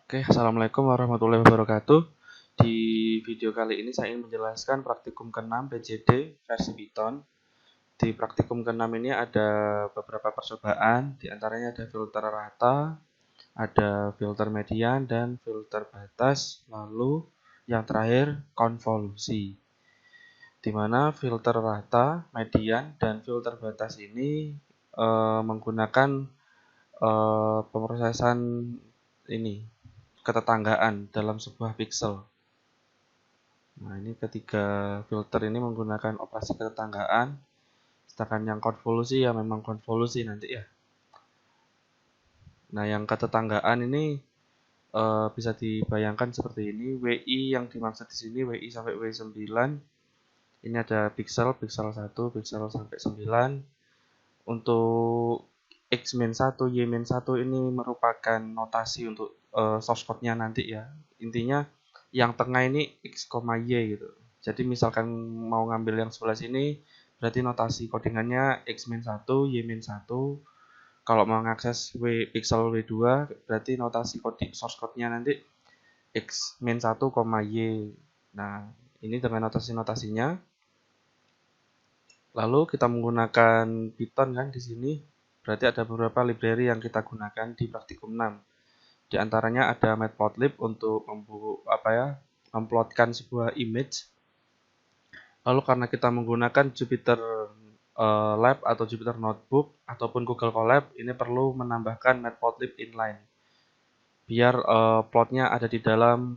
Oke, Assalamualaikum warahmatullahi wabarakatuh. Di video kali ini saya ingin menjelaskan praktikum ke-6 PJD versi Python. Di praktikum ke-6 ini ada beberapa percobaan, di antaranya ada filter rata, ada filter median, dan filter batas, lalu yang terakhir konvolusi. Di mana filter rata, median, dan filter batas ini menggunakan pemrosesan ketetanggaan dalam sebuah pixel. Nah, ini ketiga filter ini menggunakan operasi ketetanggaan, sedangkan yang konvolusi ya memang konvolusi nanti ya. Nah, yang ketetanggaan ini bisa dibayangkan seperti ini. WI yang dimaksud di sini WI sampai W9. Ini ada pixel 1, pixel sampai 9. Untuk X-1, Y-1 ini merupakan notasi untuk source code-nya nanti ya. Intinya yang tengah ini X, Y gitu. Jadi misalkan mau ngambil yang sebelah sini, berarti notasi codingannya X-1, Y-1. Kalau mau mengakses pixel W2, berarti notasi source code-nya nanti X-1, Y. Nah, ini dengan notasi-notasinya. Lalu kita menggunakan Python kan di sini. Berarti ada beberapa library yang kita gunakan di praktikum 6. Di antaranya ada Matplotlib untuk memplotkan sebuah image. Lalu karena kita menggunakan Jupyter Lab atau Jupyter Notebook ataupun Google Colab, ini perlu menambahkan Matplotlib inline. Biar plotnya ada di dalam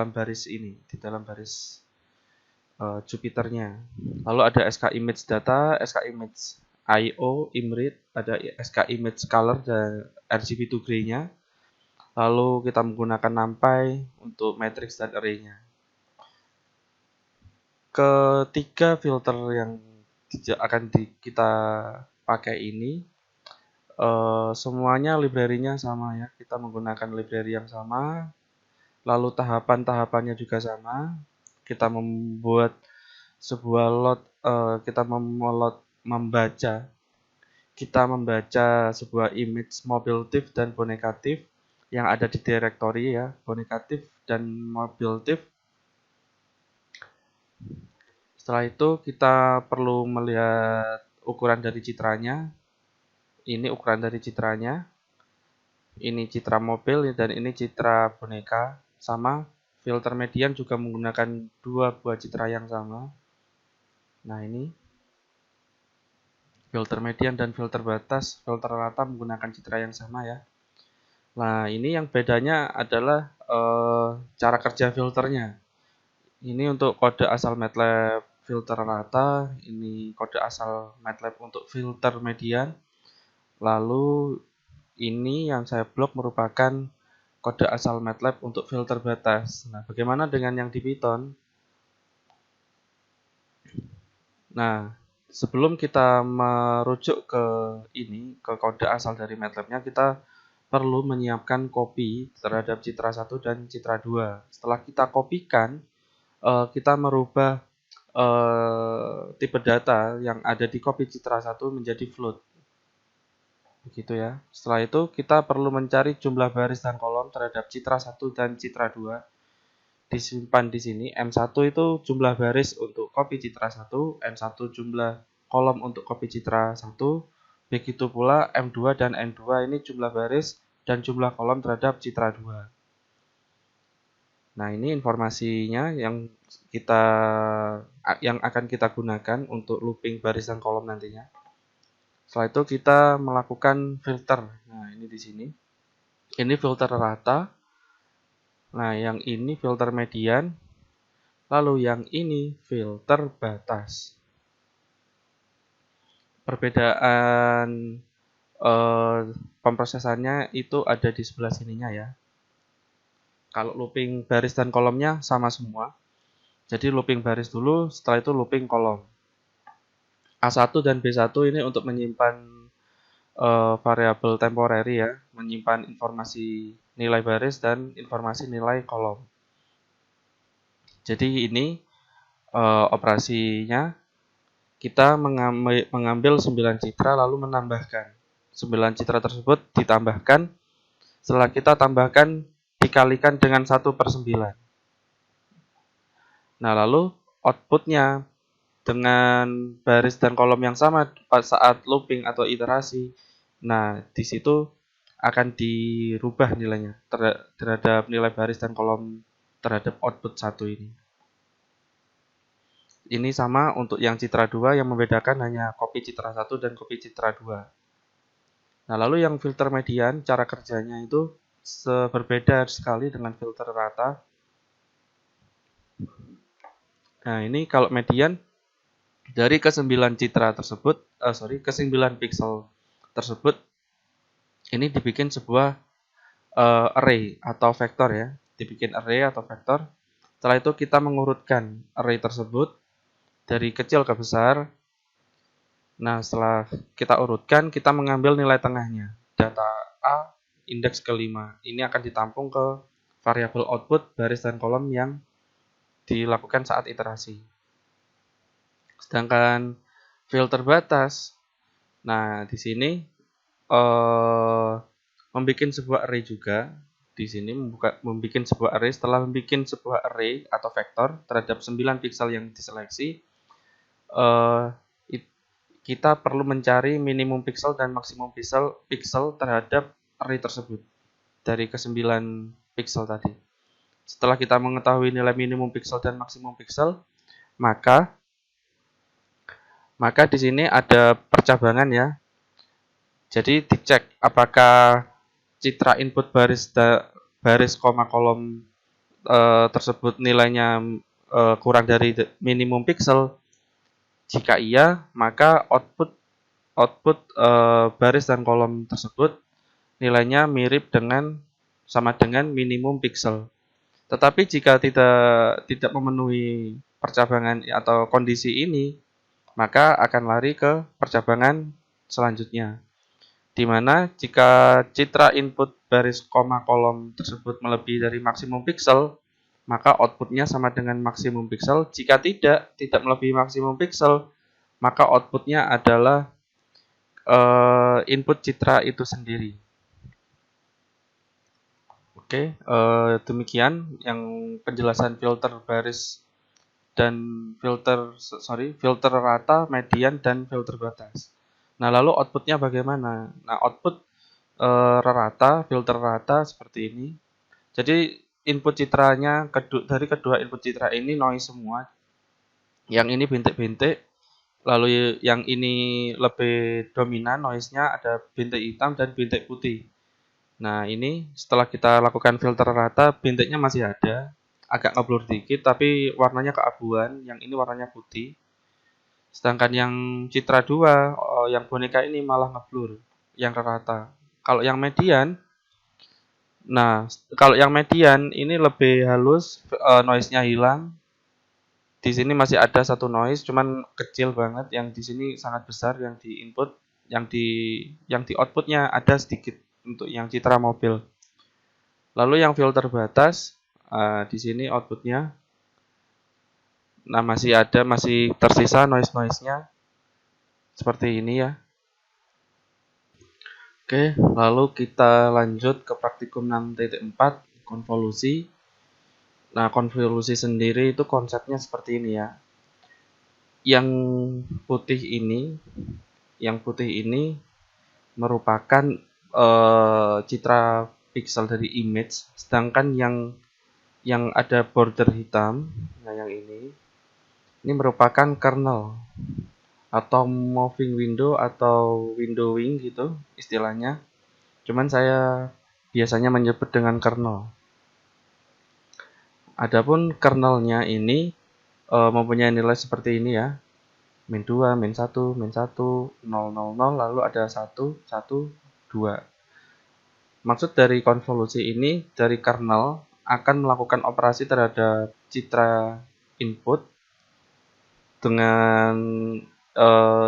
baris ini, di dalam baris Jupyternya. Lalu ada SK Image Data, SK Image IO, Imread, ada SK Image Color dan RGB to Gray-nya. Lalu kita menggunakan NumPy untuk matrix dan array-nya. Ketiga filter yang akan kita pakai ini semuanya library-nya sama ya. Kita menggunakan library yang sama. Lalu tahapan-tahapannya juga sama. Kita membuat sebuah load, kita membaca sebuah image mobil TIFF dan boneka TIFF yang ada di directory ya, boneka TIFF dan mobil TIFF. Setelah itu kita perlu melihat ukuran dari citranya. Ini ukuran dari citranya. Ini citra mobil dan ini citra boneka. Sama filter median juga menggunakan dua buah citra yang sama. Nah, ini filter median dan filter batas, filter rata menggunakan citra yang sama ya. Nah, ini yang bedanya adalah cara kerja filternya. Ini untuk kode asal MATLAB filter rata, ini kode asal MATLAB untuk filter median. Lalu ini yang saya blok merupakan kode asal MATLAB untuk filter batas. Nah, bagaimana dengan yang di Python? Nah, sebelum kita merujuk ke kode asal dari MATLAB-nya, kita perlu menyiapkan copy terhadap citra 1 dan citra 2. Setelah kita kopikan, kita merubah tipe data yang ada di copy citra 1 menjadi float. Begitu ya. Setelah itu kita perlu mencari jumlah baris dan kolom terhadap citra 1 dan citra 2. Disimpan di sini. M1 itu jumlah baris untuk copy citra 1, M1 jumlah kolom untuk copy citra 1. Begitu pula M2 dan N2 ini jumlah baris dan jumlah kolom terhadap citra 2. Nah, ini informasinya yang akan kita gunakan untuk looping baris dan kolom nantinya. Setelah itu kita melakukan filter. Nah, ini di sini. Ini filter rata. Nah, yang ini filter median. Lalu yang ini filter batas. Perbedaan pemrosesannya itu ada di sebelah sininya ya. Kalau looping baris dan kolomnya sama semua. Jadi looping baris dulu, setelah itu looping kolom. A1 dan B1 ini untuk menyimpan variabel temporary ya, menyimpan informasi nilai baris dan informasi nilai kolom. Jadi ini operasinya kita mengambil 9 citra lalu menambahkan. 9 citra tersebut ditambahkan setelah kita tambahkan dikalikan dengan 1/9. Nah, lalu outputnya dengan baris dan kolom yang sama saat looping atau iterasi. Nah, di situ akan dirubah nilainya terhadap nilai baris dan kolom terhadap output 1 ini. Ini sama untuk yang citra 2, yang membedakan hanya copy citra 1 dan copy citra 2. Nah, lalu yang filter median, cara kerjanya itu berbeda sekali dengan filter rata. Nah, ini kalau median dari ke-9 citra tersebut, ke-9 pixel tersebut, ini dibikin sebuah array atau vektor ya. Dibikin array atau vektor. Setelah itu kita mengurutkan array tersebut dari kecil ke besar. Nah, setelah kita urutkan, kita mengambil nilai tengahnya. Data A, indeks ke-5. Ini akan ditampung ke variabel output baris dan kolom yang dilakukan saat iterasi. Sedangkan filter batas, nah di sini membuat sebuah array juga. Di sini membuat sebuah array. Setelah membuat sebuah array atau vektor terhadap 9 pixel yang diseleksi, kita perlu mencari minimum pixel dan maksimum pixel terhadap array tersebut dari ke-9 pixel tadi. Setelah kita mengetahui nilai minimum pixel dan maksimum pixel, maka di sini ada percabangan ya. Jadi dicek apakah citra input baris koma kolom tersebut nilainya kurang dari minimum pixel. Jika iya, maka output baris dan kolom tersebut nilainya mirip sama dengan minimum pixel. Tetapi jika tidak memenuhi percabangan atau kondisi ini, maka akan lari ke percabangan selanjutnya. Di mana jika citra input baris koma kolom tersebut melebihi dari maksimum pixel, maka outputnya sama dengan maksimum pixel. Jika tidak melebihi maksimum pixel, maka outputnya adalah input citra itu sendiri. Oke, demikian yang penjelasan filter baris dan filter rata, median, dan filter batas. Nah, lalu outputnya bagaimana? Nah, output filter rata seperti ini. Jadi input citranya dari kedua input citra ini noise semua. Yang ini bintik-bintik, lalu yang ini lebih dominan noise-nya ada bintik hitam dan bintik putih. Nah, ini setelah kita lakukan filter rata, bintiknya masih ada, agak ngeblur dikit, tapi warnanya keabuan, yang ini warnanya putih. Sedangkan yang citra 2, yang boneka ini malah ngeblur, yang rata. Kalau yang median, ini lebih halus, noise-nya hilang. Di sini masih ada satu noise, cuman kecil banget. Yang di sini sangat besar, yang di input, yang di outputnya ada sedikit untuk yang citra mobil. Lalu yang filter batas, di sini outputnya, nah masih tersisa noise-nya seperti ini ya. Oke, lalu kita lanjut ke praktikum 6.4, konvolusi. Nah, konvolusi sendiri itu konsepnya seperti ini ya. Yang putih ini merupakan citra pixel dari image, sedangkan yang ada border hitam, nah yang ini merupakan kernel atau moving window atau windowing gitu istilahnya. Cuman saya biasanya menyebut dengan kernel. Adapun kernelnya ini mempunyai nilai seperti ini ya. Min 2, min 1, min 1, 0, 0, 0, lalu ada 1, 1, 2. Maksud dari konvolusi ini, dari kernel akan melakukan operasi terhadap citra input dengan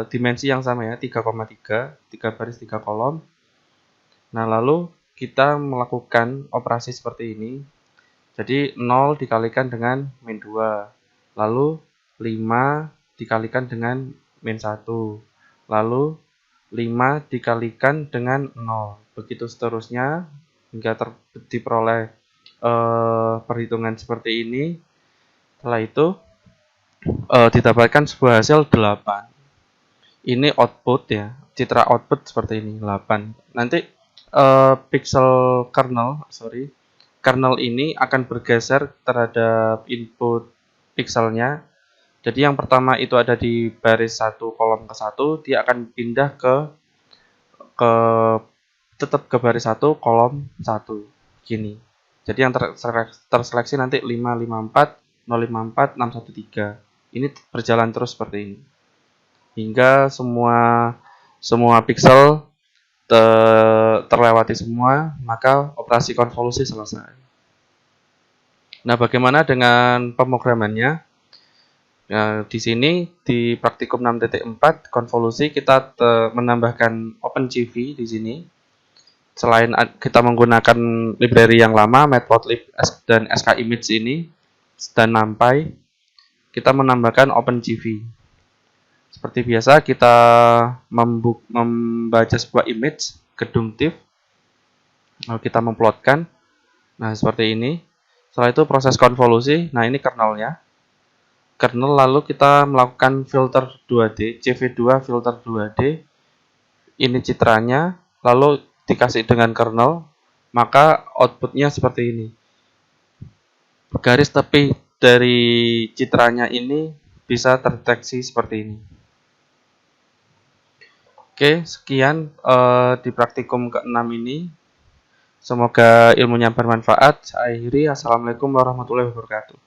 dimensi yang sama ya, 3,3, 3 baris 3 kolom. Nah, lalu kita melakukan operasi seperti ini. Jadi 0 dikalikan dengan min 2, lalu 5 dikalikan dengan min 1, lalu 5 dikalikan dengan 0. Begitu seterusnya, hingga diperoleh perhitungan seperti ini. Setelah itu didapatkan sebuah hasil 8. Ini output ya, citra output seperti ini 8. Nanti pixel kernel ini akan bergeser terhadap input pixelnya. Jadi yang pertama itu ada di baris 1 kolom ke 1, dia akan pindah tetap ke baris 1 kolom 1 gini. Jadi yang terseleksi nanti 554, 054, 613. Ini berjalan terus seperti ini. Hingga semua pixel terlewati semua, maka operasi konvolusi selesai. Nah, bagaimana dengan pemrogramannya? Nah, di sini di praktikum 6.4 konvolusi kita menambahkan OpenCV di sini. Selain kita menggunakan library yang lama, Matplotlib dan skimage ini dan NumPy, kita menambahkan OpenCV. Seperti biasa kita membaca sebuah image gedung TIFF, lalu kita memplotkan. Nah, seperti ini. Setelah itu proses konvolusi. Nah, ini kernelnya. Kernel lalu kita melakukan filter 2D, CV2 filter 2D. Ini citranya, lalu dikasih dengan kernel, maka outputnya seperti ini. Garis tepi dari citranya ini bisa terdeteksi seperti ini. Oke, sekian di praktikum ke-6 ini. Semoga ilmunya bermanfaat. Saya akhiri. Assalamualaikum warahmatullahi wabarakatuh.